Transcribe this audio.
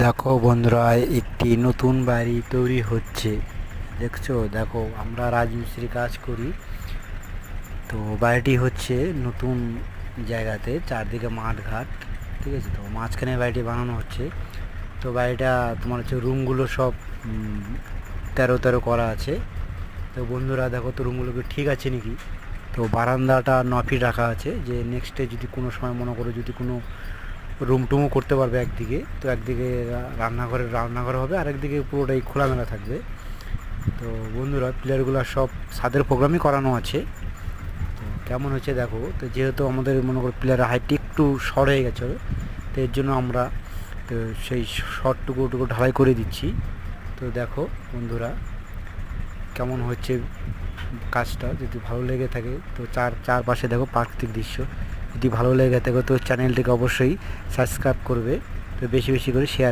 দেখো বন্ধুরা, একটি নতুন বাড়ি তৈরি হচ্ছে। দেখছো, দেখো আমরা রাজমিস্ত্রি কাজ করি। তো বাড়িটি হচ্ছে নতুন জায়গাতে, চারদিকে মাঠ ঘাট, ঠিক আছে। তো মাঝখানে বাড়িটি বানানো হচ্ছে। তো বাড়িটা তোমার হচ্ছে রুমগুলো সব 13-13 করা আছে। তো বন্ধুরা দেখো তো রুমগুলোকে ঠিক আছে নাকি। তো বারান্দাটা 9 ফিট রাখা আছে, যে নেক্সটে যদি কোনো সময় মনে করো যদি কোনো রুম টুমও করতে পারবে একদিকে। তো একদিকে রান্নাঘর হবে, আর একদিকে পুরোটাই খোলামেলা থাকবে। তো বন্ধুরা প্লেয়ারগুলো সব ছাদের প্রোগ্রামই করানো আছে। তো কেমন হচ্ছে দেখো। তো যেহেতু আমাদের মনে করো প্লেয়ারের হাইটটি একটু শর্ট হয়ে গেছে, তো এর জন্য আমরা তো সেই শর্টটুকু ঢালাই করে দিচ্ছি। তো দেখো বন্ধুরা কেমন হচ্ছে কাজটা। যদি ভালো লেগে থাকে তো চারপাশে দেখো প্রাকৃতিক দৃশ্য। যদি ভালো লেগে থাকে তো চ্যানেলটিকে অবশ্যই সাবস্ক্রাইব করবে। তো বেশি বেশি করে শেয়ার